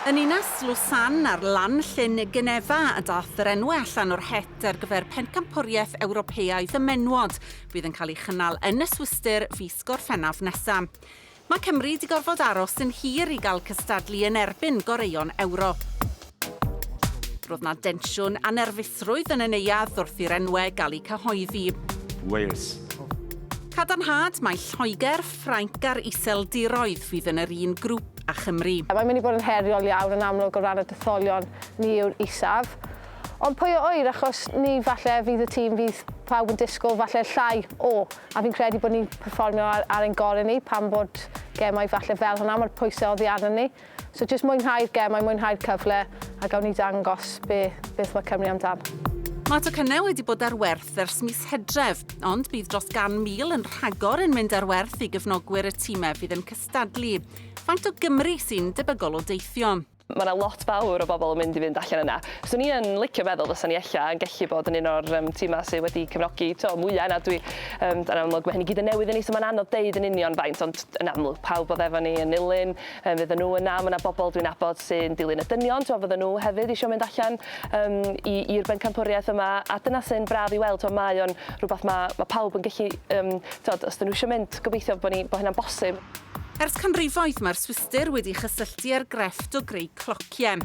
Yn Ninas Lwsan ar lan llyn Genefa a dath yr enw allan o'r het ar gyfer pencampwriaeth Ewropeaidd y menwod bydd yn cael ei chynnal yn y Swistir fis Gorffennaf nesaf. Mae Cymru wedi gorfod aros yn hir i gael cystadlu yn erbyn goreion Ewro. Roedd na densiwn a nerfusrwydd yn y neuadd wrth i'r enwau gael eu cyhoeddi. Wales. Cadarnhad mae Lloegr, Ffrainc a'r Iseldiroedd fydd yn yr un grŵp a Chymru. Mae'n mynd i bod yn heriol iawn yn amlwg o ran y detholion ni yw'r isaf. Ond pwy o oer, achos ni falle fydd y tîm fydd pawb yn disgwyl falle llai o. A fi'n credu bod ni'n perfformio ar ein gorau ni pan bod gemau falle fel hwnna, mae'r pwysau oddi arno ni. So jyst mwynhau'r gemau, mwynhau'r cyfle a gawn ni dangos beth mae Cymru amdan. Mae tocynnau wedi bod ar werth ers mis Hydref, ond bydd dros 100,000 yn rhagor yn mynd ar werth i gefnogwyr y tîmau fydd yn cystadlu. Faint o Gymru sy'n debygol o deithio? Mae yna lot fawr o bobl yn mynd i fynd allan yna. So ni yn licio meddwl fysa ni ella yn gallu bod yn un o'r tîmau sydd wedi cefnogi mwyaf yna. Yn amlwg mae hyn i gyd yn newydd i ni, so mae'n anodd deud yn union faint, ond yn amlwg pawb oedd efo ni yn Nilyn, fydden nhw yna, mae yna bobl dwi'n nabod sy'n dilyn y dynion, fydden nhw hefyd eisiau mynd allan i'r bencampwriaeth yma, a dyna sy'n braf i weld, mae o'n rhywbeth mae pawb yn gallu, os dyn nhw eisiau mynd, gobeithio bod hynna'n bosib. Ers canrifoedd mae'r Swistir wedi chysylltu ar grefft o greu clociau.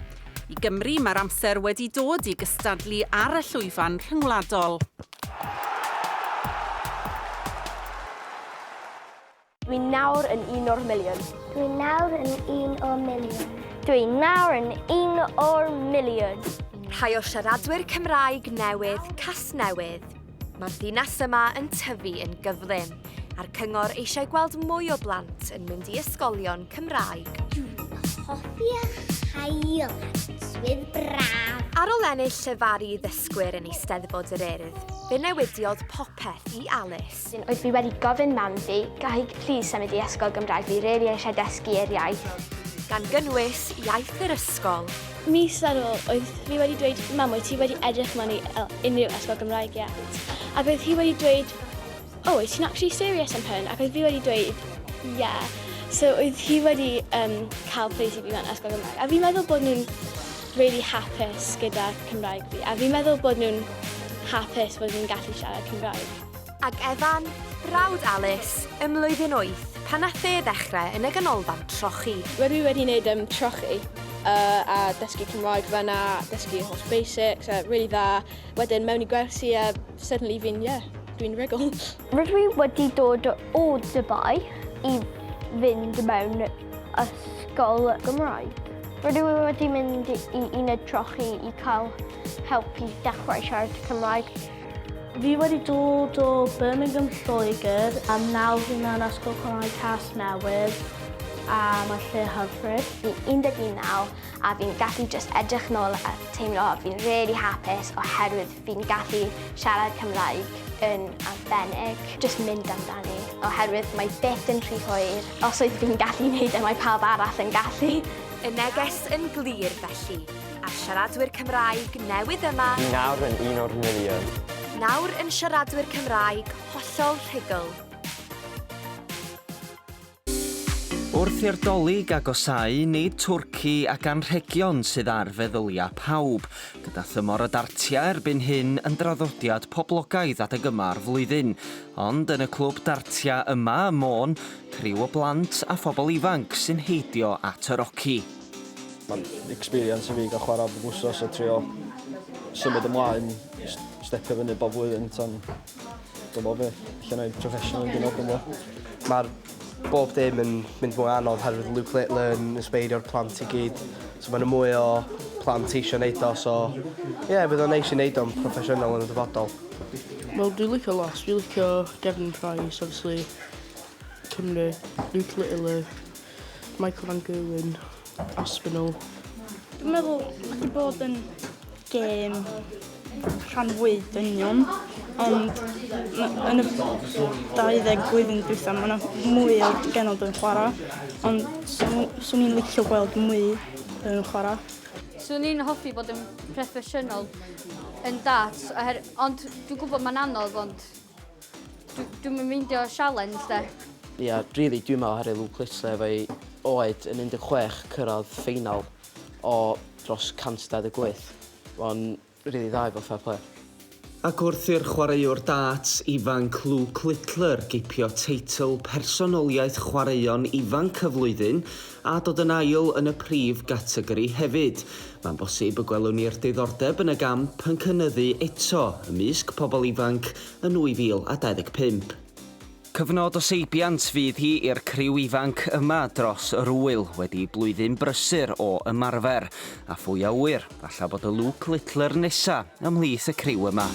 I Gymru mae'r amser wedi dod i gystadlu ar y llwyfan rhyngwladol. Dwi'n nawr yn 1 o'r miliwn. Dwi'n nawr yn 1 o'r miliwn. Dwi'n nawr yn 1 o'r miliwn. Rhai o siaradwyr Cymraeg newydd, Casnewydd. Mae'r ddinas yma yn tyfu yn gyflym, a'r cyngor eisiau gweld mwy o blant yn mynd i ysgolion Cymraeg. Dwi'n hoffi Highlands braf. Ar ôl ennill llefaru ddysgwyr yn Eisteddfod yr Urdd, fe newidiodd popeth i Alice. Oedd fi wedi gofyn mam fi, gall plîs symud i ysgol Gymraeg, fi rili eisiau dysgu'r iaith. Gan gynnwys iaith yr ysgol. Mis ar ôl, oedd fi wedi dweud, mam, wyt ti wedi edrych mewn i unrhyw ysgol Gymraeg iaith? Ac oedd hi wedi dweud, wyt ti'n actually serious am hyn? Ac oedd fi wedi dweud, yeah. So oedd hi wedi cael plîs i fi mewn ysgol Gymraeg. A fi'n meddwl bod nhw'n really hapus gyda Cymraeg fi. A fi'n meddwl bod nhw'n hapus bod nhw'n gallu siarad Cymraeg. Ac Evan, brawd Alice, ym mlwyddyn 8, pan nath e ddechrau yn y ganolfan trochi. Wedi wneud trochi a dysgu Cymraeg fyna, dysgu holl basics, really dda. Wedyn mewn i gwersi a suddenly dwi'n rigol. Rydw i wedi dod o Dubai i fynd mewn ysgol Gymraeg. Rydw i wedi mynd i uned trochi i cael help i dechrau siarad Cymraeg. Fi wedi dod o Birmingham, Lloegr, a nawr fi mewn ysgol Cymraeg Casnewydd, a mae lle hyfryd. Fi'n 19 a fi'n gallu just edrych nôl a teimlo fi'n really hapus oherwydd fi'n gallu siarad Cymraeg yn arbennig, just mynd amdani. Oherwydd mae byth yn rhy hwyr. Os oedd fi'n gallu wneud mae pawb arall yn gallu. Y neges yn glir felly, a siaradwyr Cymraeg newydd yma. Nawr yn 1 o'r miliwn. Nawr yn siaradwyr Cymraeg hollol rhugl. Wrth i'r dolig agosau, nid twrci ac anrhegion sydd ar feddyliau pawb, gyda thymor y dartiau erbyn hyn yn draddodiad poblogaidd adeg yma'r flwyddyn. Ond yn y clwb dartia yma ym Môn, criw o blant a phobl ifanc sy'n heidio at y roci. Mae'n experience i fi gael chwarae bob wsos a trio symud ymlaen, stepio fyny bob flwyddyn tan dyma fi, allan o'i professional yn gynnod yma. Mae'r bob dim yn mynd mwy anodd herwydd Luke Little yn ysbeirio'r plant i gyd. So mae'n mwy o plant eisiau wneud o, so bydd o'n neis i wneud o'n proffesiynol yn y dyfodol. Wel, dwi'n licio lot. Dwi'n licio Devon Price, obviously, Cymru, Luke Little, Michael Van Gerwen, Aspinall. Dwi'n meddwl wedi bod yn gêm rhan fwy dynion, ond yn y 20 blwyddyn diwethaf mae yna mwy o genod yn chwarae, ond swn i'n licio gweld mwy yn chwarae. Swn i'n hoffi bod yn proffesiynol yn darts, ond dwi'n gwybod mae'n anodd, ond dwi'n meindio challenge de. Ia, rili dwi'n meddwl oherwydd Luke Little efo'i oed yn 16 cyrraedd ffeinal o dros 128. Mae'n rili dda efo fair play. Ac wrth i'r chwaraewr darts ifanc Luke Littler gipio teitl personoliaeth chwaraeon ifanc y flwyddyn a dod yn ail yn y prif gategori hefyd. Mae'n bosib y gwelwn ni'r diddordeb yn y gamp yn cynyddu eto ymysg pobl ifanc yn 2025. Cyfnod o seibiant fydd hi i'r criw ifanc yma dros yr wyl wedi blwyddyn brysur o ymarfer. A phwy a wyr, falle bod y Luke Littler nesa ymhlith y criw yma.